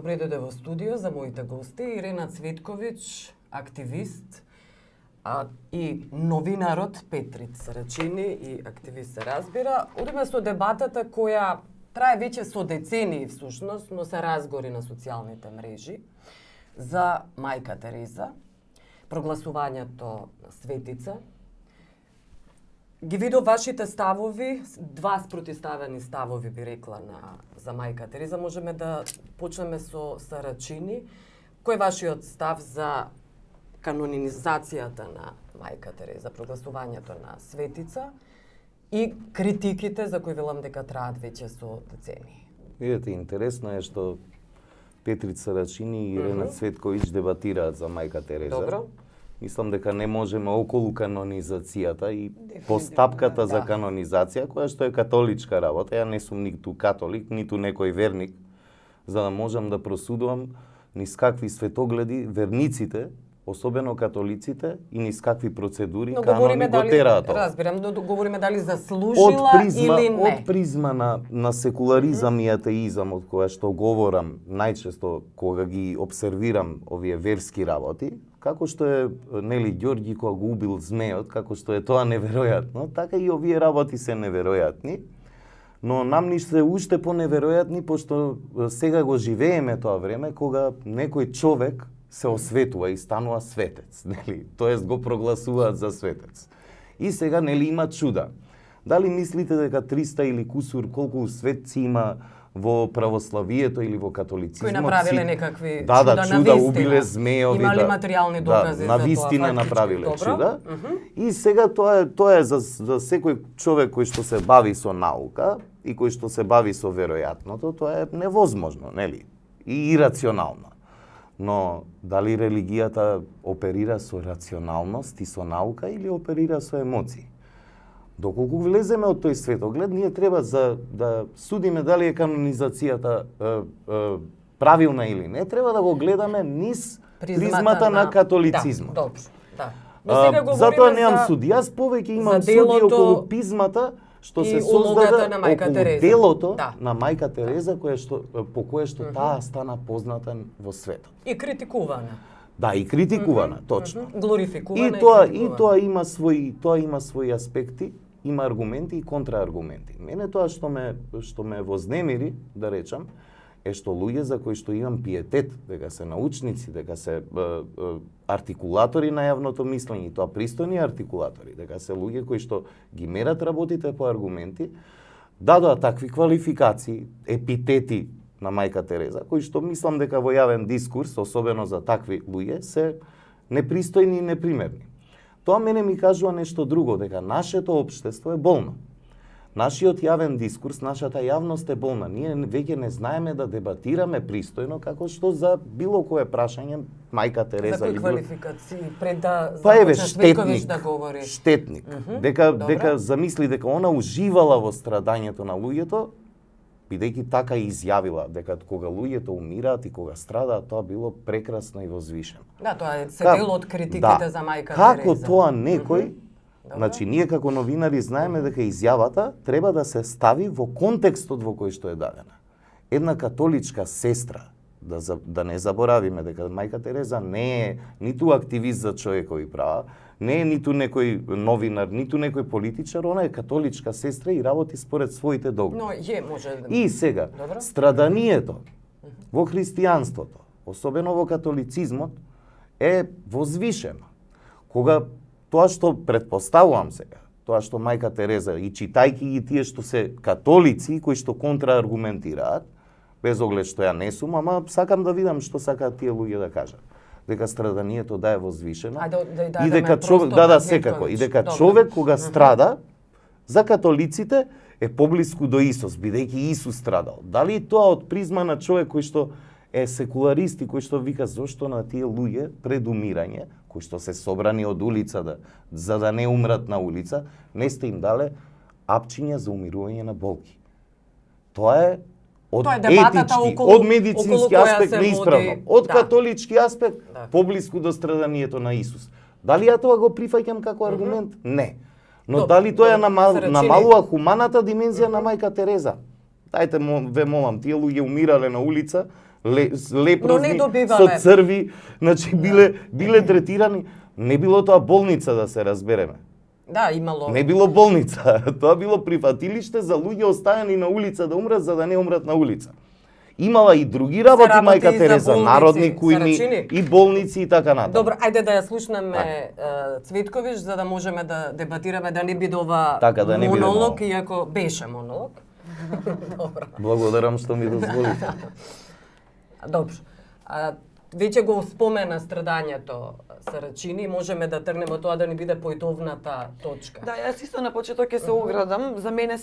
Добре дојде во студио за моите гости Ирена Цветковиќ, активист, и новинарот Петриц Рачини и активист се разбира. Одиме со дебатата која трае веќе со децении всушност, но се разгори на социјалните мрежи за мајка Тереза, прогласувањето на светица. Ги видов вашите ставови, два спротиставени ставови би рекла за мајка Тереза. Можеме да почнеме со Рачини. Кој е вашиот став за канонизацијата на мајка Тереза, прогласувањето на светица и критиките за кои велам дека траат веќе со децении? Видете, интересно е што Петрица Рачини и Ирена Цветковиќ дебатираат за мајка Тереза. Добро. Мислам дека не можеме околу канонизацијата и постапката за канонизација, која што е католичка работа. Ја не сум ниту католик, ниту некој верник, за да можам да просудувам низ какви светогледи верниците, особено католиците, и низ какви процедури канони го тераат. Разбирам, но говориме дали заслужила или не. Од призма на секуларизам и атеизам, од која што говорам најчесто кога ги обсервирам овие верски работи, како што е нели Ѓорѓи кога го убил змејот, како што е тоа неверојатно, така и овие работи се неверојатни. Но нам ни се уште поневеројатни, пошто сега го живееме тоа време кога некој човек се осветува и станува светец, нели? Тоест го прогласуваат за светец. И сега нели има чуда. Дали мислите дека 300 или кусур колку светци има во православието или во католицизмот? Кои направиле некакви чуда, убиле змејови. Имали материјални докази за тоа? Навистина направиле чуда. И сега тоа е за секој човек кој што се бави со наука и кој што се бави со веројатното, тоа е невозможно, нели? И ирационално. Но дали религијата оперира со рационалност и со наука или оперира со емоции? Доколку влеземе од тој светоглед, ние треба да судиме дали е канонизацијата правилна или не, треба да го гледаме низ призмата на католицизмот. Да, добро, да. Затоа немам суди. Јас повеќе имам суди околу пизмата што се создаде околу делото на мајка Тереза, по кое што таа стана позната во светот. И критикувана. Да, и критикувана, точно. Глорификувана и тоа има своји аспекти, има аргументи и контрааргументи. Мене тоа што ме вознемири, да речам, е што луѓе за кои што имам пиетет, дека се научници, дека се артикулатори на јавното мислење, и тоа пристојни артикулатори, дека се луѓе кои што ги мерат работите по аргументи, дадоа такви квалификации, епитети на мајка Тереза, кои што мислам дека во јавен дискурс, особено за такви луѓе, се непристојни и непримерни. Тоа мене ми кажува нешто друго, дека нашето општество е болно. Нашиот јавен дискурс, нашата јавност е болна. Ние веќе не знаеме да дебатираме пристојно, како што за било кое прашање мајка Тереза. За кои квалификации пред да започнеш Цветковиќ да говори? Штетник. Дека замисли дека она уживала во страдањето на луѓето, бидејќи така и изјавила дека кога луѓето умираат и кога страдаат, тоа било прекрасно и возвишено. Да, тоа е дел од критиките за мајка Тереза. Како тоа некој, значи ние како новинари знаеме дека изјавата треба да се стави во контекстот во кој што е дадена. Една католичка сестра, да не заборавиме дека мајка Тереза не е ниту активист за човекови права, не е ниту некој новинар, ниту некој политичар, она е католичка сестра и работи според своите догми. Но може да... И сега, страданието во христијанството, особено во католицизмот, е возвишено. Кога тоа што предпоставувам сега, тоа што мајка Тереза и читајќи ги тие што се католици кои што контрааргументираат, без оглед што ја не сум, ама сакам да видам што сакаат тие луѓе да кажат. Дека страданието е возвишено и дека човек секако, и дека човек кога страда, за католиците е поблиску до Исус, бидејќи Исус страдал. Дали тоа од призма на човек кој што е секуларист и кој што вика зошто на тие луѓе пред умирање, кои што се собрани од улица за да не умрат на улица, не сте им дале апчиња за умирување на болки. Тоа е од етички, од медицински аспект неисправно, од католички аспект поблиску до страданието на Исус. Дали ја тоа го прифаќам како аргумент? Не. Но дали тоа намалува хуманата димензија на мајка Тереза? Дајте ве молам, тие луѓе умирале на улица Но не лепрозни, добивале. со црви, значи биле третирани. Не било тоа болница, да се разбереме. Да, имало. Не било болница, тоа било прифатилиште за луѓе оставени на улица да умрат за да не умрат на улица. Имала и други работи работи мајка и за Тереза, болници, народни се кујни рачини. и болници и така натаму. Добро, ајде да ја слушнеме Цветковиќ за да можеме да дебатираме, да не биде ова Така, да не биде монолог, много. иако беше монолог. Добро. Благодарам што ми дозволите. Добро. Веќе го спомена страдањето се рачини, можеме да тргнеме тоа да не биде поетовната точка. Да, јас исто на почеток ќе се оградам. За мене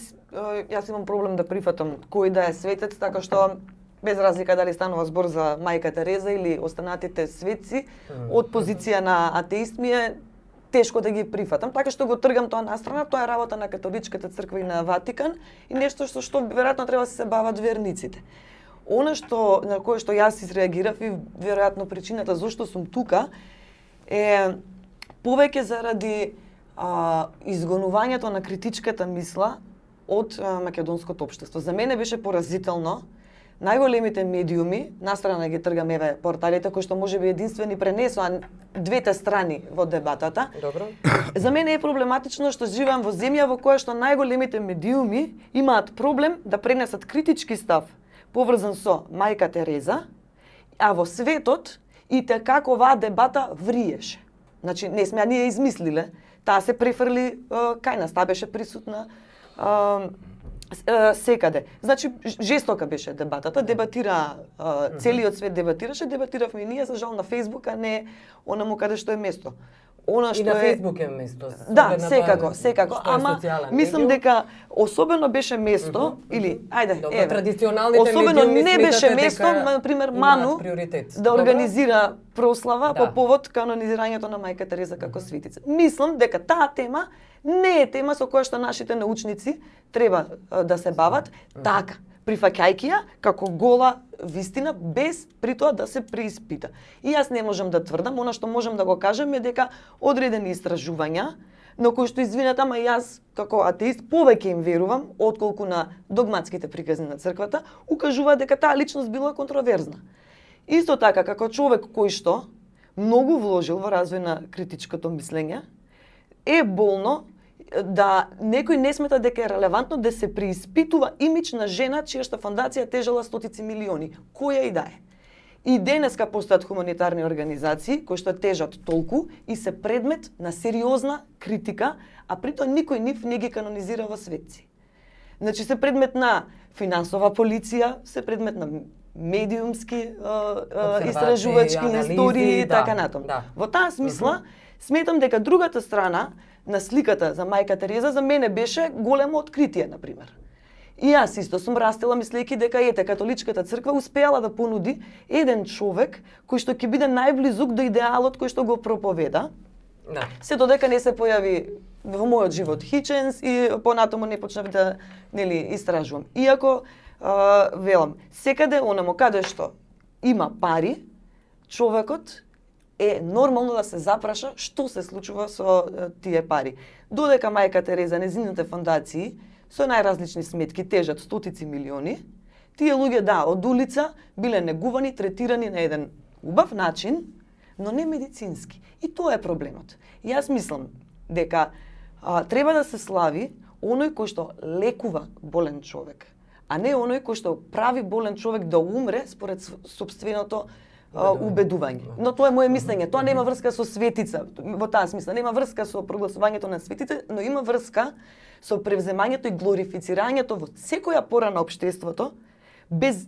јас имам проблем да прифатам кој да е светец, така што без разлика дали станува збор за мајка Тереза или останатите светци, од позиција на атеист ми е тешко да ги прифатам, така што го тргам тоа настрана, тоа е работа на католичката црква и на Ватикан и нешто што веројатно треба да се бават верниците. Она што на кое што јас изреагирав и веројатно причината зошто сум тука е повеќе заради изгонувањето на критичката мисла од македонското општество. За мене беше поразително најголемите медиуми, настрана ги тргам еве порталите кои што можеби единствени пренесоа двете страни во дебатата. Добро. За мене е проблематично што живеам во земја во која што најголемите медиуми имаат проблем да пренесат критички став поврзан со мајка Тереза, а во светот и како оваа дебата вриеше. Значи, не сме ние измислиле, таа се префрли кај нас, таа беше присутна секаде. Значи, жестока беше дебатата, дебатира целиот свет дебатиравме и ние, за жал на Фејсбук, а не онаму каде што е место. Она што И на Фејсбук е место. Да, секако, што е ама социјален мислам медиум. дека особено беше место или ајде, Добро, традиционалните особено медиуми не беше сметате место, дека на пример имаат Ману приоритет. да Добро? организира прослава Да. по повод канонизирањето на мајка Тереза како светица. Мислам дека таа тема не е тема со која што нашите научници треба да се бават така, прифаќајќи ја како гола вистина без при тоа да се преиспита. И јас не можам да тврдам, она што можам да го кажам е дека одредени истражувања на кои што извинете, ама јас како атеист повеќе им верувам отколку на догматските приказни на црквата, укажува дека таа личност била контроверзна. Исто така како човек кој што многу вложил во развој на критичкото мислење, е болно да некој не смета дека е релевантно да се преиспитува имидж на жена чија што фондација тежела стотици милиони, која и да е. И денеска постојат хуманитарни организации кои што тежат толку и се предмет на сериозна критика, а притоа никој нив не ги канонизира во светци. Значи се предмет на финансова полиција, се предмет на медиумски истражувачки анализи, истории и да, така натаму. да. Во таа смисла, сметам дека другата страна на сликата за мајка Тереза за мене беше големо откритие, например. И јас исто сум растела мислејќи дека католичката црква успеала да понуди еден човек кој што ќе биде најблизук до идеалот кој што го проповеда. Да. Се додека не се појави во мојот живот Хиченс и понатаму не почнав да истражувам. Иако велам, секаде онamo каде што има пари, човекот е нормално да се запраша што се случува со тие пари. Додека мајка Тереза, незините фондации со најразлични сметки тежат стотици милиони, тие луѓе од улица биле негувани, третирани на еден убав начин, но не медицински. И тоа е проблемот. И јас мислам дека треба да се слави оној кој што лекува болен човек, а не оној кој што прави болен човек да умре според собственото убедување. Но тоа е моје мислење. Тоа нема врска со светица, во таа смисла. Нема врска со прогласувањето на светите, но има врска со превземањето и глорифицирањето во секоја пора на општеството, без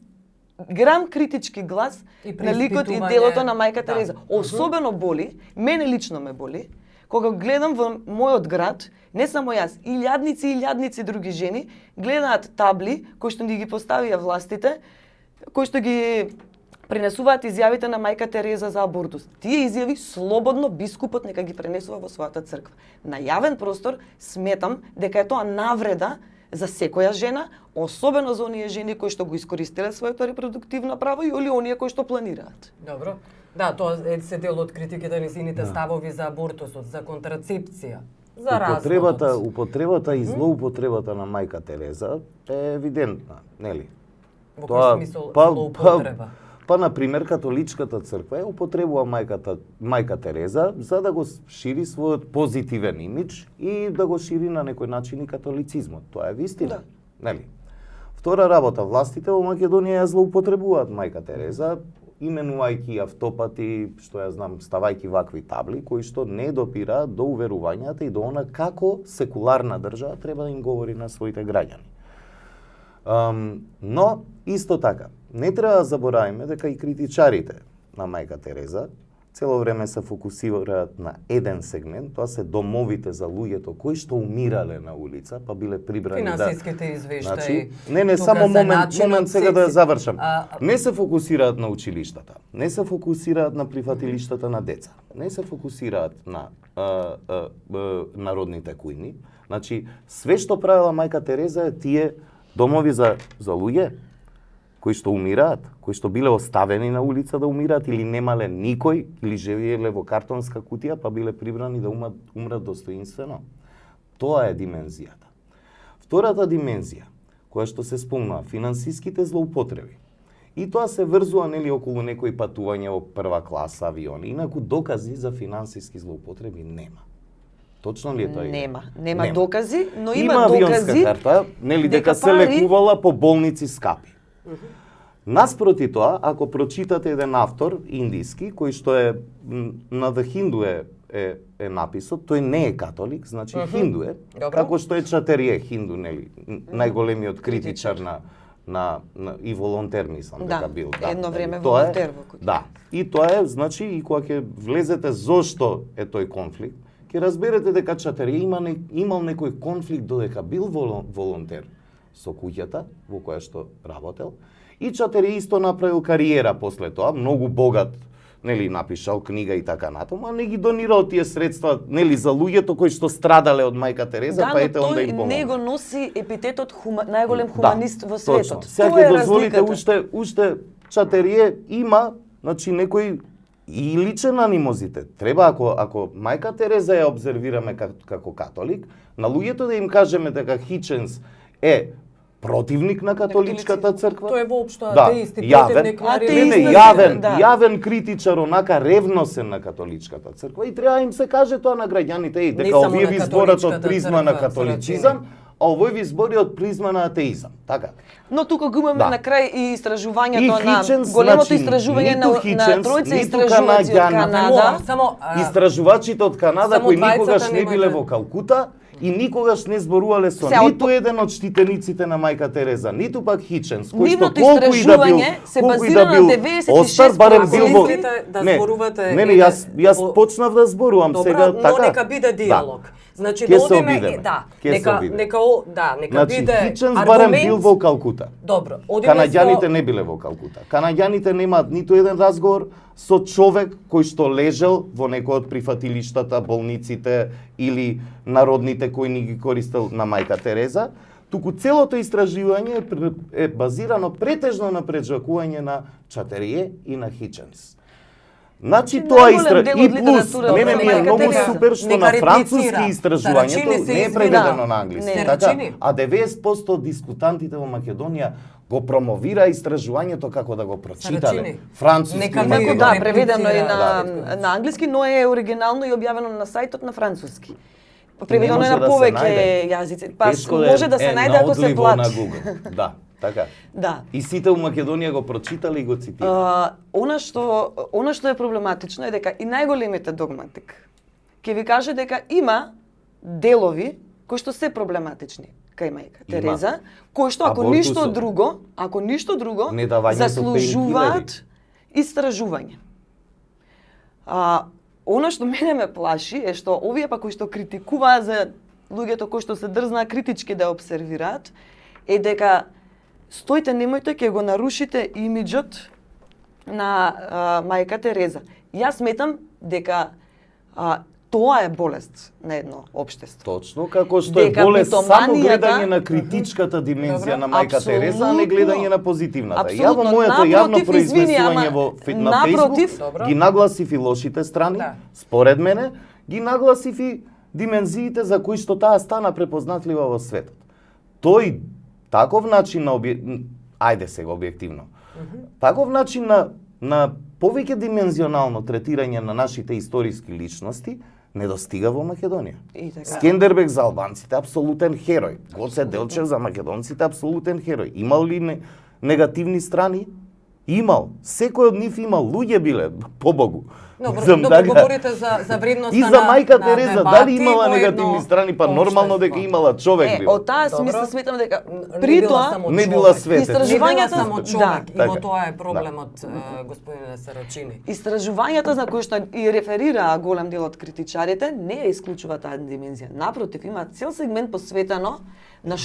грам критички глас на ликот и делото на мајка Тереза. Особено боли, мене лично ме боли, кога гледам во мојот град, не само јас, илјадници други жени гледаат табли кои што ни ги поставија властите, кои што ги пренесуваат изјавите на мајка Тереза за абортус. Тие изјави слободно бискупот нека ги пренесува во својата црква. На јавен простор сметам дека е тоа навреда за секоја жена, особено за оние жени кои што го искористиле своето репродуктивно право и оние кои што планираат. Добро. Да, тоа е се дел од критиките на сините ставови за абортусот, за контрацепција, за разводот. Употребата и злоупотребата на мајка Тереза е евидентна, нели? Во кој смисол злоупотреба? Па, например, католичката црква ја употребува мајка Тереза за да го шири својот позитивен имидж и да го шири на некој начин и католицизмот. Тоа е вистина. Нели? Втора работа, властите во Македонија ја злоупотребуваат мајка Тереза, именувајќи автопати, што ја знам, ставајќи вакви табли, кои што не допираат до уверувањата и до она како секуларна држава треба да им говори на своите граѓани. Но, исто така, не треба да забораваме дека и критичарите на мајка Тереза цело време се фокусираат на еден сегмент, тоа се домовите за луѓето кои што умирале на улица, па биле прибрани финансиските извештаи. Значи, не, само момент сега да ја завршам. Не се фокусираат на училиштата, не се фокусираат на прифатилиштата на деца, не се фокусираат на народните кујни. Значи, све што правила мајка Тереза е тие домови за луѓе кои што умираат, кои што биле оставени на улица да умираат или немале никој, или живееле во картонска кутија, па биле прибрани да умрат достоинствено. Тоа е димензијата. Втората димензија, која што се спомнува, финансиските злоупотреби. И тоа се врзува нели околу некои патувања во прва класа авиони, инаку докази за финансиски злоупотреби нема. Точно ли е тоа? Нема докази, но има авионска докази карта, нели дека се лекувала по болници скапи. Наспроти тоа, ако прочитате еден автор индиски кој што е на The Hindu е написот, тој не е католик, значи хинду е, како што е Чатерие хинду, нели, најголемиот критичар на и волонтер мислам дека бил. Едно време волонтер во кутија. Да. И тоа е, значи, и кога ќе влезете зошто е тој конфликт, ќе разберете дека Чатерие имал некој конфликт додека бил волонтер со куќата во која што работел. И Чатерие исто направил кариера после тоа, многу богат, нели, напишал книга и така натаму, а не ги донирал тие средства, нели, за луѓето кои што страдале од мајка Тереза, па ете онда им помогна. Да, но тој не го носи епитетот најголем хуманист во светот. Сега ќе дозволите уште Чатерие има, значи, некој и личен анимозитет. Треба, ако мајка Тереза ја обзервираме како католик, на луѓето да им кажеме дека Хиченс е противник на католичката црква. Тој е воопшто атеист и противник на јавен критичар, онака ревносен на католичката црква и треба им се каже тоа на граѓаните и дека овие ви зборат од призма на католицизам, а овој ви збори од призма на атеизам. Така. Но тука го имаме на крај и истражувањето на големото истражување на тројца истражувачи од Канада. Истражувачите од Канада кои никогаш не биле во Калкута и никогаш не зборувале со ниту еден од штитениците на мајка Тереза, ниту пак Хиченс, кој што колку и да бил остар, барем бил во... Не, јас почнав да зборувам сега така. Но нека биде диалог. Значи да одиме, нека биде Хиченс барем бил во Калкута. Добро, Канаѓаните не биле во Калкута. Канаѓаните немаат ниту еден разговор со човек кој што лежел во некој од прифатилиштата, болниците или народните кои ни ги користел на мајка Тереза, туку целото истражување е базирано претежно на преджакување на Чатерие и на Хиченс. Значи тоа и плюс, мене ми е многу супер што на француски истражувањето не е преведено на англиски, така, а 90% од дискутантите во Македонија го промовира истражувањето како да го прочитале. Француски. Да, преведено е на англиски, но е оригинално и објавено на сајтот на француски. Преведено е на повеќе јазици. Па може да се најде ако се плати. Да. Така. Да. И сите у Македонија го прочитале и го цитирале. Она што е проблематично е дека и најголемите догматик ќе ви каже дека има делови кои што се проблематични кај мајка Тереза, кои што ако ништо друго заслужуваат истражување. Она што мене ме плаши е што овие па кои што критикуваат за луѓето кои што се дрзнаа критички да обсервираат е дека стојте, немојте, ќе го нарушите имиджот на мајка Тереза. Јас сметам дека тоа е болест на едно општество. Точно, како што е болест само гледање на критичката димензија на мајка Тереза, а не гледање на позитивната. Ја во моето јавно произнесување на Facebook ги нагласив и лошите страни, според мене, ги нагласив и димензиите за кои што таа стана препознатлива во светот. Тој таков начин на ајде сега објективно. Таков начин на на повеќе димензионално третирање на нашите историски личности не достига во Македонија. И така. Скендербег за албанците апсолутен херој. Гоце Делчев за македонците апсолутен херој. Имал ли негативни страни? Имал. Секој од нив имал. Луѓе биле, побогу. Добро, говорите за вредноста и за мајка на Тереза, дебати дали имала во негативни едно страни, па нормално дека општество. имала човек бил. Од таа смисла Добро. сметам дека Не при била тоа само не човек. била светец. Не била Истражувањата- само човек. Да. И во Така. тоа е проблемот, господине Сарачини. Истражувањата на кои што и реферираа голем дел од критичарите не ја исклучува таа димензија. Напротив, има цел сегмент посветено на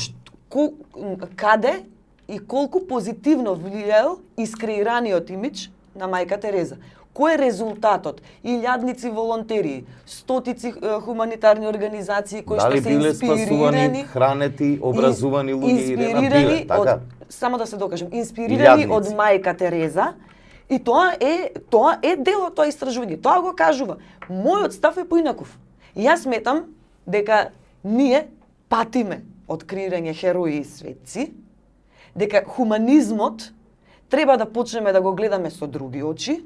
каде и колку позитивно влијаел искреираниот имидж на мајка Тереза. Кој е резултатот? Илјадници волонтери, стотици хуманитарни организации кои Дали што се биле спасувани, инспирирани, хранети, образувани луѓе Ирена биле, инспирирани така? од, само да се докажем, инспирирани Илјадници. од мајка Тереза. И тоа е дел од тоа истражување. Тоа го кажува. Мојот став е поинаков. И јас сметам дека ние патиме од креирање херои и светци, дека хуманизмот треба да почнеме да го гледаме со други очи,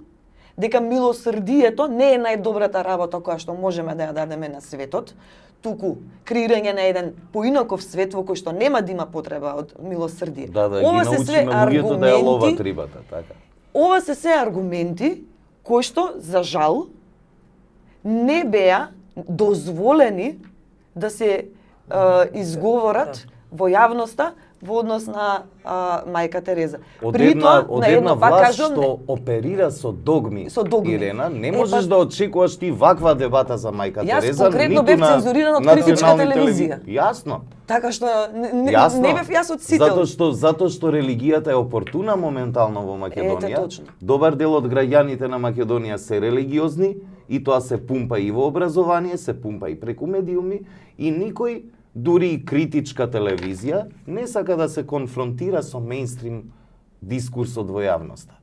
дека милосрдието не е најдобрата работа која што можеме да ја дадеме на светот, туку креирање на еден поинаков свет во кој што нема да има потреба од милосрдие. Да, ги Ова се све научиме луѓето да ја ловат аргументи, рибата, така. ова се се аргументи кои што, за жал, не беа дозволени да се изговорат во јавноста во однос на мајка Тереза. Од При една, тоа, од на една едно, пак власт кажувам, што оперира со догми, Со догми. Ирена, не Е, можеш па- да очекуваш ти ваква дебата за мајка Јас Тереза, конкретно ниту бев на цензуриран од критичка национални телевизија. Јасно. Така што не Јасно. бев јас од сите. Затоа што религијата е опортуна моментално во Македонија. Ете, точно. Добар дел од граѓаните на Македонија се религиозни и тоа се пумпа и во образование, се пумпа и преку медиуми и никој, дури и критичка телевизија, не сака да се конфронтира со мејнстрим дискурсот во јавноста.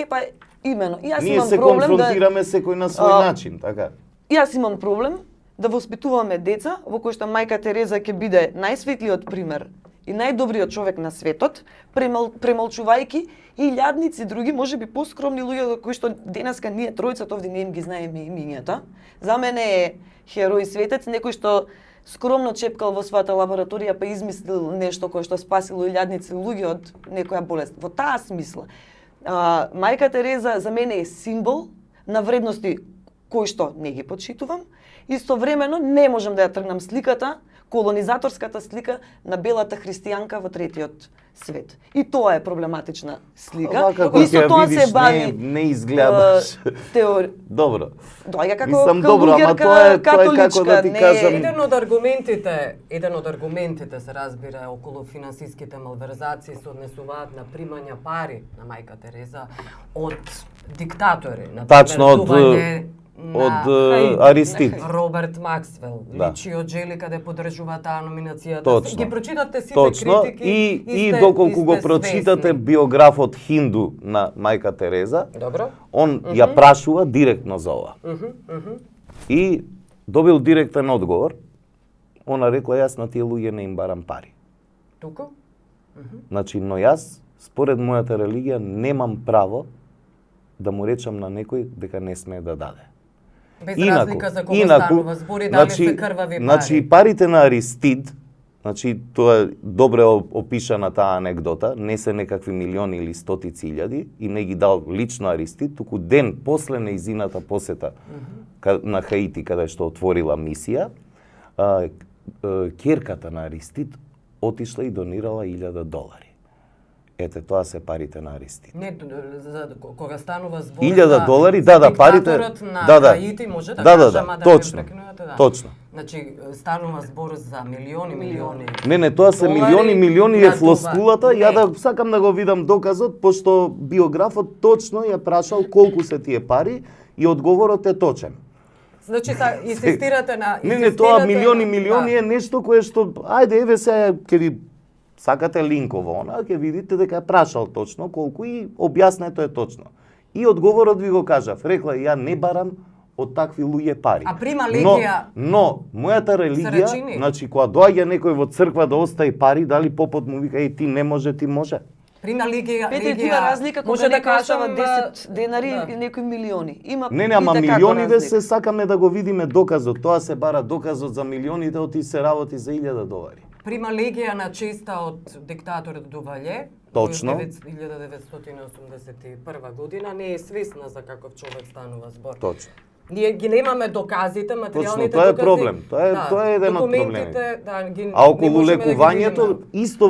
Па имено, јас Ние имам се проблем да конфронтираме секој на свој начин, така? Јас имам проблем да воспитуваме деца во кои што мајка Тереза ќе биде најсветлиот пример и најдобриот човек на светот, премолчувајќи илјадници други, можеби поскромни луѓе кои што денеска ние тројцата овде не им ги знаеме имињата. За мене е херој светец, некој што скромно чепкал во својата лабораторија па измислил нешто кое што спасило илјадници луѓе од некоја болест. Во таа смисла, мајка Тереза за мене е символ на вредности кои што не ги почитувам. Истовремено не можам да ја тргнам сликата, колонизаторската слика на белата христијанка во третиот свет. И тоа е проблематична слика. Ова како И со ќе ја тоа видиш, се бави не изгледа баш. Добро, како Мислам, добро, ама тоа е како да ти не е- кажам. Еден од аргументите се разбира околу финансиските малверзации се однесуваат на примања пари на мајка Тереза од диктатори, на Тачно, од на Аристид. Роберт Максвел, Да. чиј Џели каде поддржува таа номинацијата. Точно. Ги прочитавте сите Точно, критики и доколку го прочитате свесни. биографот Хинду на мајка Тереза, Добро. он ја прашува директно за ова. И добил директен одговор. Она рекла, јас на тие луѓе не им барам пари. Туку? Значи, но јас, според мојата религија, немам право да му речам на некој дека не смее да даде. Без разлика за кога станува збори, дали се крвави пари. Значи, парите на Аристид, значи, тоа е добре опишана таа анекдота, не се некакви милиони или стотици илјади, и не ги дал лично Аристид, туку ден после нејзината посета на Хаити, каде што отворила мисија, ќерката на Аристид отишла и донирала $1000. Ете, тоа се парите на Аристид. Не, за кога станува збор $1000, за парите, диктаторот на Хаити, може да кажам, да точно, не прекинувате, да. точно. Значи, станува збор за милиони. Не, тоа се долари милиони на е флоскулата. това. Ја Не. да сакам да го видам доказот, пошто биографот точно ја прашал колку се тие пари и одговорот е точен. Значи, инсистирате на... Не, тоа милиони да. е нешто кое што, ајде, еве се, ќе ви сакате линково, она, ќе видите дека е прашал точно колку и објаснето е точно. И одговорот ви го кажав, рекла, ја не барам од такви луѓе пари. А прима легија... Но мојата религија, Сарачини. значи, кога доаѓа некој во црква да остави пари, дали попот му вика, ти не може, ти може. Прималигија, Петри, има разлика кога може да некој остава кажам 10 денари да. и некои милиони. Има Не, и ама такава милионите разлика. се сакаме да го видиме доказот. Тоа се бара доказот за милионите, оти се работи за 1000 долари. Прималигија на честа од диктаторот Дувале, Точно. 1981 година, не е свесна за каков човек станува збор. Точно. Ние ги немаме доказите, материјалните Точно, тоа е докази. проблем. Тоа е еден од документите, проблемите. Да, ги, А околу не можеме да ги лекувањето, видиме. исто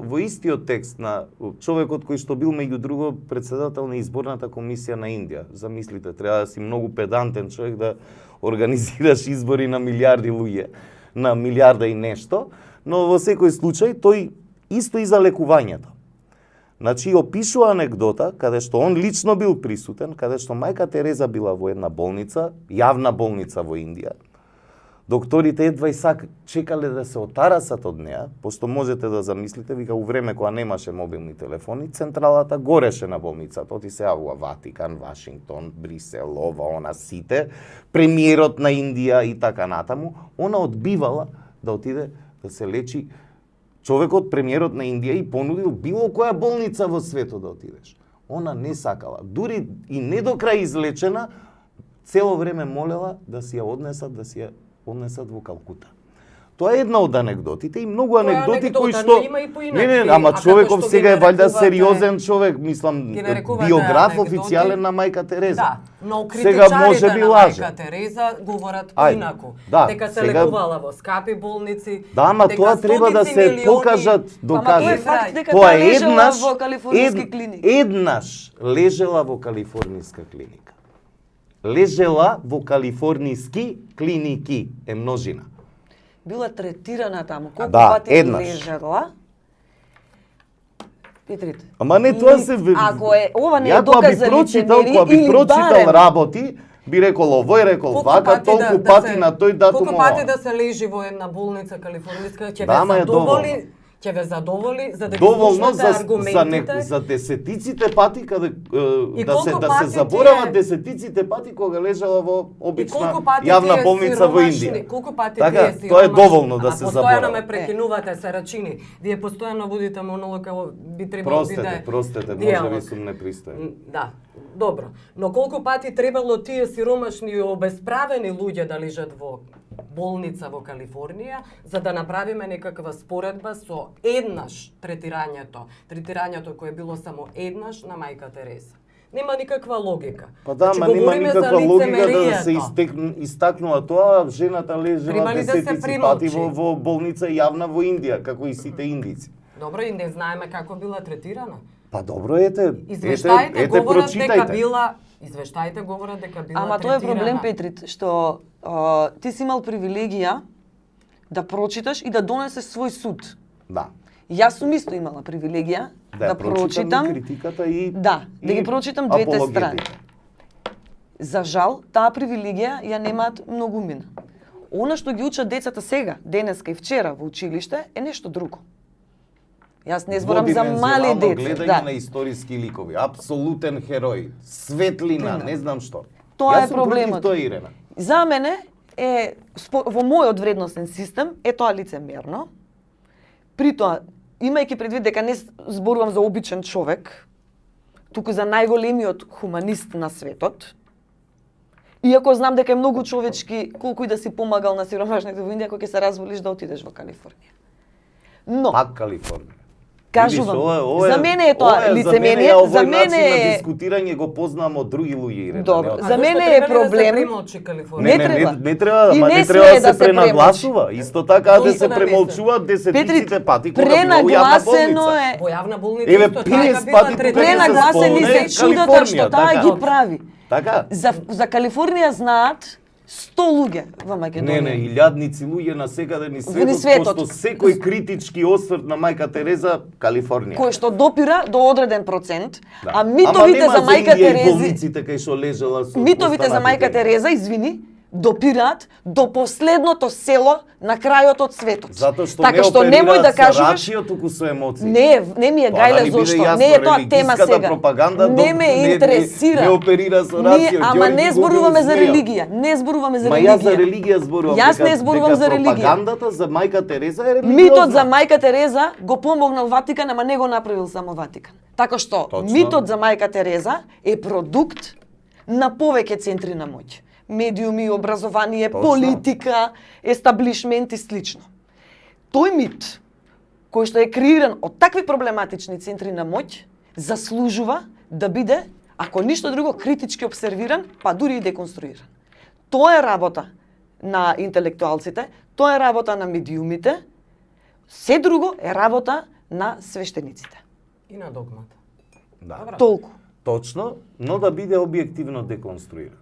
во истиот текст на човекот кој што бил меѓу друго председател на изборната комисија на Индија. Замислите, треба да си многу педантен човек да организираш избори на милиарди луѓе, на милиарда и нешто, но во секој случај тој исто и за лекувањето. Значи, опишува анегдота, каде што он лично бил присутен, каде што мајка Тереза била во една болница, јавна болница во Индија. Докторите едва и чекале да се отарасат од неа, пошто можете да замислите, вика, у време кога немаше мобилни телефони, централата гореше на болницата. Оти се јавува Ватикан, Вашингтон, Брисел, ова, она, сите, премиерот на Индија и така натаму. Она одбивала да отиде да се лечи. Човекот, премиерот на Индија, и понудил било која болница во светот да отидеш. Она не сакала. Дури и не до крај излечена, цело време молела да си ја однесат во Калкута. Тоа е една од анегдотите и многу анегдоти анегдота, кои што но има и поинакви. Не, ама А како човеков што сега е ги валјда нарекувате- сериозен човек, мислам, ги нарекувате биограф анегдоти. официјален на мајка Тереза. Да, но Сега може критичарите би на лаже. мајка Тереза говорат Ајде, поинаку. да, дека се сега- лекувала во скапи болници. Да, ама дека тоа треба да стотици се милиони- покажат Ама тоа докази. е факт дека Тоа таа е лежела еднаш, во калифорниски клиники. еднаш лежела во калифорниска клиника. Лежела во калифорниски клиники, е множина. Била третирана таму. Колку Да, пати еднаш. лежала? Петрите. Ама не тоа се... Ако е ова не е Ја кога доказ би за прочитал, лицемерие кога би или прочитал барем работи, би рекол овој рекол Колку вака, пати толку да пати се- на тој датум Колку пати ова. да се лежи во една болница калифорниска, ќе Да, ама ве е задоволи, ќе ве задоволи за да ги Доволно слушнете за аргументите. за десетиците пати каде И да се колку да се пати заборават тие- десетиците пати кога лежала во И обична колку пати јавна тие болница во сиромашни, Индија. колку пати Така, тие тоа е сиромашни, доволно да а се постојано заборава. ме прекинувате, Сарачини. Вие постојано водите монолог, како би требало да биде Простете, може дијалог. би сум непристоен. Да, добро. Но колку пати требало тие сиромашни и обесправени луѓе да лежат во болница во Калифорнија, за да направиме некаква споредба со еднаш третирањето кое било само еднаш на мајка Тереза. Нема никаква логика. Па да, Значи, ма нема говориме за никаква логика да се лицемерието. истакнува тоа, жената лежела Примали да се десетици примолчи. пати во болница јавна во Индија, како и сите индици. Добро, и не знаеме како била третирана. Па добро, ете Извештаите говорат дека прочитајте. била Извештаите говорат дека била Ама тоа е третирана. проблем, Петрит, што ти си имал привилегија да прочиташ и да донесеш свој суд. Да. Јас сум исто имала привилегија да ја прочитам и критиката и да и ги прочитам двете апологетите. страни. За жал, таа привилегија ја немаат многумина. Она што ги учат децата сега, денеска и вчера во училиште, е нешто друго. Јас не зборам за мали Дводимензионално деца. гледање Да. на историски ликови, апсолутен херој, светлина, Да. не знам што. Тоа Јас е сум проблемот. против тоа, Ирена. За мене е во мојот вредносен систем е тоа лицемерно. При тоа, имајќи предвид дека не зборувам за обичен човек, туку за најголемиот хуманист на светот, иако знам дека е многу човечки, колку и да си помагал на сиромашните во Индија, кога ќе се разволиш да отидеш во Калифорнија. Но, Пак Калифорнија. кажувам, Видиш, ова за мене е тоа лицемерие, за мене начин на е... дискутирање го познам од други луѓе, Ирена. Добро, не од- за мене е проблем. Не, Не треба. Не треба, И ама не не смее треба да да се се пренагласува. Исто така да Точно се да премолчуваат десетиците Петри, пати кога било у јавна пренагласено болница. е. Во јавна болница Еве, исто 50 така била пати тука третирана. се Пренагласени спомне се чудата Калифорнија, што таа така. ги прави. Така? За Калифорнија знаат 100 луѓе во Не, Македонија. илјадници луѓе на секаде ни Во ни светот, светот. пошто секој критички осврт на мајка Тереза, Калифорнија. Кој што допира до одреден процент, Да. а митовите Ама за нема мајка Индија и Терези, болниците кај што лежела со митовите за останатите. мајка Тереза, извини, допираат до последното село на крајот од светот. Затоа што така не што немој да оперираат со кажуваш рачио, туку со емоции. не ми е Тоа гајле да ни биде зошто. јасно, Не е тоа тема религиската сега. пропаганда Не ме интересира. Не оперира со рацио. Ама Ѓорѓи не го зборуваме за објаснија. религија. Не зборуваме за Ма религија. јас за религија зборувам. Јас не зборувам за религија. Пропагандата за мајка Тереза е религиозна. Митот за мајка Тереза го помогнал Ватикан, ама не го направил само Ватикан. Така што Точно. митот за мајка Тереза е продукт на повеќе центри на моќ. Медиуми, образование, Точно. политика, естаблишмент и слично. Тој мит, кој што е креиран од такви проблематични центри на моќ, заслужува да биде, ако ништо друго, критички обсервиран, па дури и деконструиран. Тоа е работа на интелектуалците, тоа е работа на медиумите, се друго е работа на свештениците. И на догмата. Да. Добра. Толку. Точно, но да биде објективно деконструиран.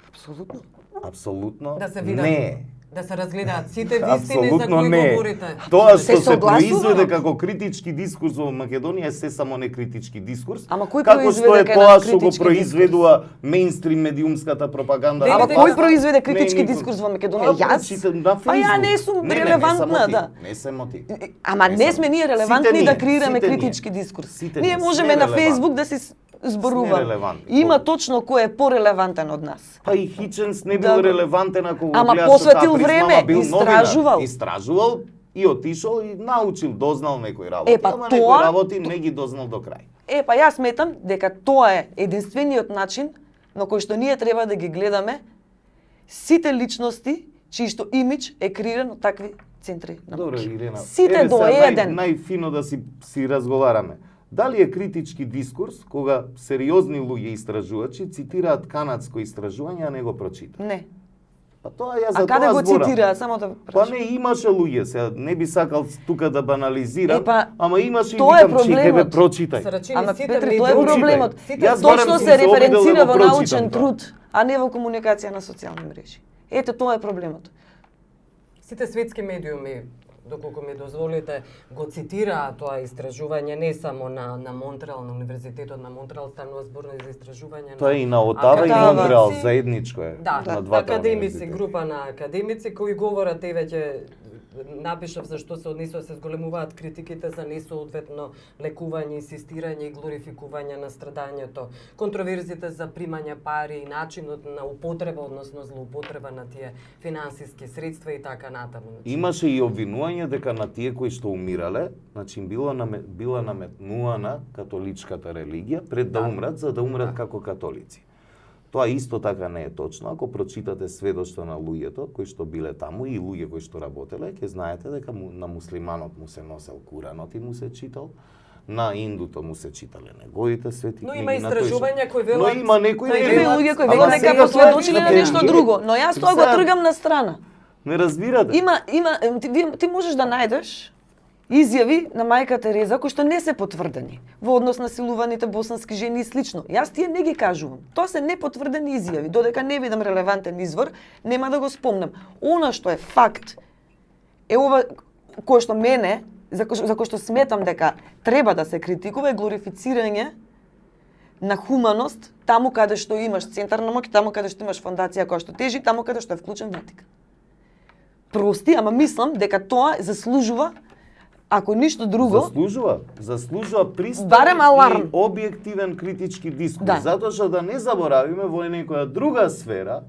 Апсолутно. Апсолутно Да се видат, не. да се разгледаат сите вистини за Апсолутно кои не. говорите. Тоа Се што се согласувам. произведе како критички дискурс во Македонија е се само не критички дискурс. Ама кој како што произведе е кај тоа нас што го критички произведува мејнстрим медиумската пропаганда. Ама Ама Дели кој дека- произведе критички Не, никој. дискурс во Македонија? Па, Јас? прочитам на Па ја Facebook. не сум Не, релевантна, не сам да. ти, Не сам ти. Ама не сме ние релевантни да креираме сите ние. критички дискурс. Сите Ние ние можеме сме на релевантни. Facebook да се Сме зборуваме. релевантни. Има точно кој е порелевантен од нас. Па и Хиченс не бил Да. релевантен ако го Ама гледаш посветил со таа призма, време, ама бил истражувал. новинар. Истражувал и отишол и научил, дознал некои работи, Е, па ама тоа- некои работи не ги дознал до крај. Па јас сметам дека тоа е единствениот начин на кој што ние треба да ги гледаме сите личности чиј што имидж е креиран од такви центри на Добро, моќ. Ирена. Сите Еве до сега еден. Најфино да си разговараме. Дали е критички дискурс кога сериозни луѓе истражувачи цитираат канадско истражување, а не го прочитаат? Не. Па тоа ја за А каде тоа го зборам. цитираат? Само да Па прашам. не имаше луѓе, сега не би сакал тука да банализирам, Епа, ама имаше и тоа е викам, чекај бе, проблемот. прочитај. Се рачини Ама сите Петре, медиуми- тоа е Прочитај. проблемот. Сите Јас барем Точно сум се обидел референцира да го во прочитам научен тоа. труд, а не во комуникација на социјални мрежи. Ете, тоа е проблемот. Сите светски медиуми, доколку ми дозволите, го цитираат тоа истражување не само на Монтреал, на Универзитетот на Монтреал, станува зборно и за истражување Тоа е и на Отава и Академици- Монтреал, заедничко е Да, на двата академици, универзитета. група на академици кои говорат, веќе напишав за што се однесува, се зголемуваат критиките за несоодветно лекување, инсистирање и глорификување на страдањето, контроверзите за примање пари и начинот на употреба, односно злоупотреба на тие финансиски средства и така натаму. Имаше и обвинување дека на тие кои што умирале, значи им била наметнувана католичката религија пред да умрат, за да умрат како католици. Тоа исто така не е точно. Ако прочитате сведоштва на луѓето кои што биле таму и луѓе кои што работеле, ќе знаете дека на муслиманот му се носел Куранот и му се читал, на индуто му се читале неговите свети Но книги. има на тој истражувања кои велат... Но има некои Но не има и велат. луѓе кои Ама велат дека сега посведочиле тоа на е нешто стратегија. друго, но јас тоа го Сега, тргам на страна. Не разбирате. Ти можеш да најдеш изјави на мајка Тереза кои што не се потврдени во однос на силуваните босански жени и слично. Јас тие не ги кажувам. Тоа се непотврдени изјави. Додека не видам релевантен извор, нема да го спомнам. Она што е факт е ова кој што мене, за кој што сметам дека треба да се критикува, е глорифицирање на хуманост таму каде што имаш центар на моќ, таму каде што имаш фондација која што тежи, таму каде што е вклучен Ватикан. Прости, ама мислам дека тоа заслужува, ако ништо друго, Заслужува пристоен Барем аларм. и објективен критички дискурс. Да. Затоа што да не заборавиме во некоја друга сфера,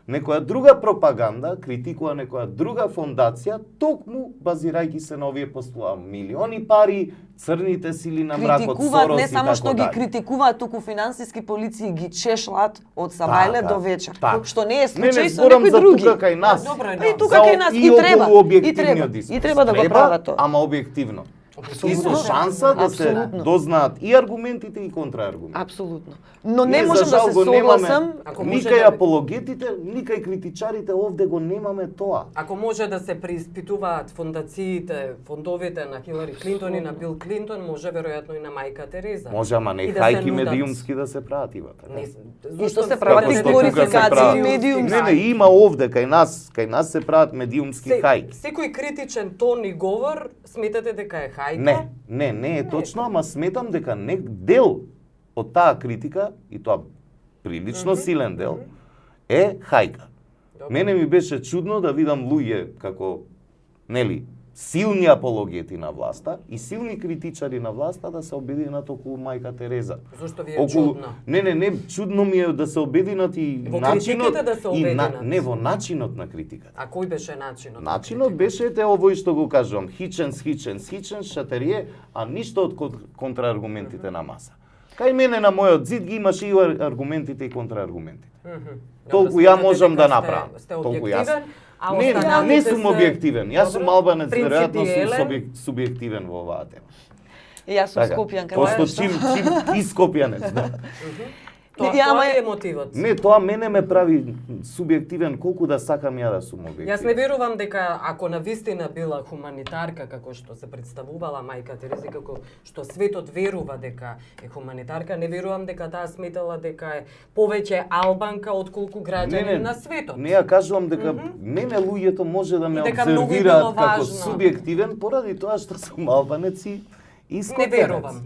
некоја друга пропаганда критикува некоја друга фондација, токму базирајќи се на овие постулаа. Милиони пари, црните сили на мракот, критикуваат Сорос не и само така што ги дали. критикуваат, туку финансиски полиции ги чешлаат од сабајле до вечер. Така. Што не е Не, не случај со зборам некои за други. тука кај нас. Добро е, Па и да. тука За кај нас и околу треба, објективниот дискурс. и треба да го прават тоа. Ама објективно. И Апсолутно. со шанса да се Апсолутно. дознаат и аргументите и контрааргументите. Апсолутно. Но не Ние, можам за да жал, се го немаме. согласам. Ако Ни може кај да- апологетите, ни кај критичарите овде го немаме тоа. Ако може да се преиспитуваат фондациите, фондовите на Хилари Клинтон и на Бил Клинтон, може веројатно и на мајка Тереза. Може, ама не И да се хајки нудат. медиумски да се прават ива, така? Не, Исто се прават Како и што тука се глорификации прават. медиумски. Не, има овде кај нас се прават медиумски хајки. Секој критичен тон и говор сметате дека е хајка? Не е точно, ама сметам дека дел од таа критика, и тоа прилично силен дел, е хајка. Мене ми беше чудно да видам луѓе како, нели, силни апологети на власта и силни критичари на власта да се обединат околу мајка Тереза. Зошто ви е чудно? Не, чудно ми е да се обединат и Во начинот критиката да се и обединат. не во начинот на критиката. А кој беше начинот? Начинот беше овој што го кажувам, хиченс, шатерие, а ништо од контрааргументите на маса. Кај мене на мојот зид ги имаше и аргументите и контрааргументите. Толку ја можам да направам. Сте Толку јас. објективен, а Не останатите сум се- објективен. Јас сум Добро. албанец, веројатно Принципиелен. сум субјективен во оваа тема. И јас сум Така, Скопјанка. Просто знаеш што? чим ископјанец, да. Тоа, Ја, ама тоа е- е мотивот. Не, тоа мене ме прави субјективен колку да сакам ја да сум објективен. Јас не верувам дека ако навистина била хуманитарка како што се представувала мајка Тереза, како што светот верува дека е хуманитарка, не верувам дека таа сметала дека е повеќе албанка отколку граѓани на светот. Не, ја кажувам дека мене луѓето може да ме И дека многу и било обзервираат како важно. субјективен поради тоа што сум албанец и Не ископјанец.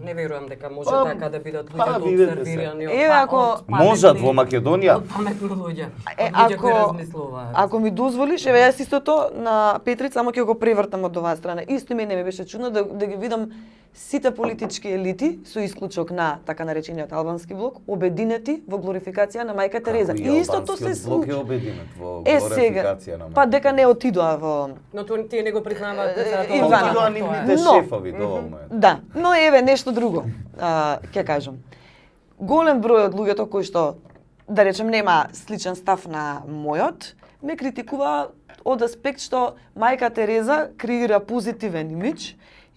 верувам дека може Па, така да бидат па, луѓето видете се. обсервирани од Еве, ако- од паметни- Можат во Македонија. од паметни луѓе. Е, Од луѓе кои ако, размислуваат. ако ми дозволиш, еве јас истото на Петрица, само ќе го превртам од оваа страна. Исто мене ми беше чудно да ги видам сите политички елити, со исклучок на така наречениот албански блок, обединети во глорификација на мајка Тереза. Како И истото се албанскиот блок е случи. обединет во Е, сега, глорификација на па дека не отидоа во... Но тие не го признаваат дека Ивана. тоа Ивана, тоа е. нивните Но- шефови доволно е. Да, но еве нешто друго, ќе кажам. Голем број од луѓето кои што, да речем, нема сличен став на мојот, ме критикува од аспект што мајка Тереза креира позитивен имидж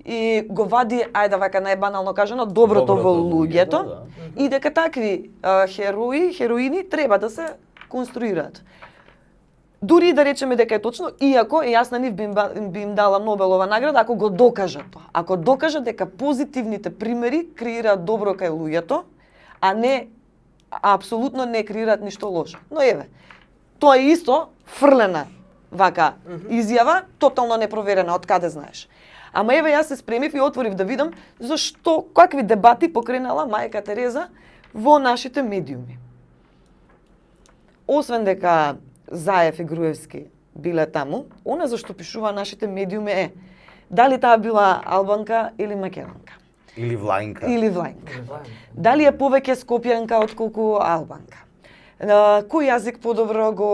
и го вади, ајде вака најбанално кажано, доброто во луѓето да. и дека такви херои, хероини треба да се конструираат. Дури да речеме дека е точно, иако јас на нив би им дала Нобелова награда ако го докажат тоа. Ако докажат дека позитивните примери креираат добро кај луѓето, а не апсолутно не креираат ништо лошо. Но еве, тоа е исто фрлена вака изјава, тотално непроверена, од каде знаеш. Ама еве јас се спремив и отворив да видам зашто, какви дебати покренала мајка Тереза во нашите медиуми. Освен дека Заев и Груевски биле таму, она зашто пишува нашите медиуми е дали таа била албанка или македонка, Или влајнка. или влајнка. Дали е повеќе скопјанка отколку албанка. Кој јазик подобро го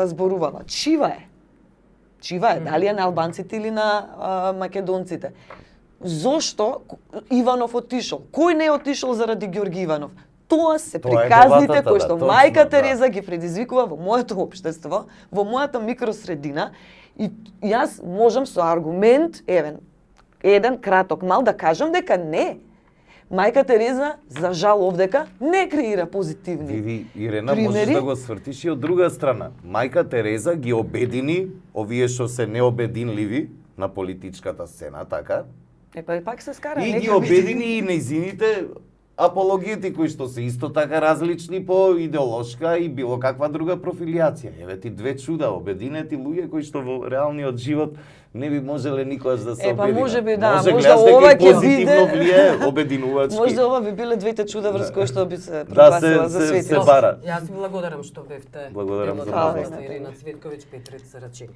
зборувала? Чива е? Чива е, дали е на албанците или на македонците? Зошто Иванов отишол? Кој не е отишол заради Ѓорги Иванов? Тоа се Тоа е приказните дебатата, кои да, што точно, мајка да. Тереза ги предизвикува во моето општество, во мојата микросредина и јас можам со аргумент, еден краток мал да кажам дека не. Мајка Тереза, за жал овдека, не креира позитивни Види, Ирена, можеш примери. да го свртиш и од друга страна. Мајка Тереза ги обедини овие што се необединливи на политичката сцена, така? Па и пак се скара. И нека ги биде. обедини и нејзините апологети кои што се исто така различни по идеолошка и било каква друга профилијација. Еве ти две чуда, обединети луѓе кои што во реалниот живот не би можеле никогаш да се Па обединат. можеби да, Може можда гледаш дека ова и ќе позитивно биде- влие обединувачки. Можда ова би биле двете чуда врз кои што би се Да, прогласила за се светот. бара. Јас ви благодарам што бевте. Благодарам дел од за подкаста можноста. Ирина Цвитковиќ, Петрица Рачини.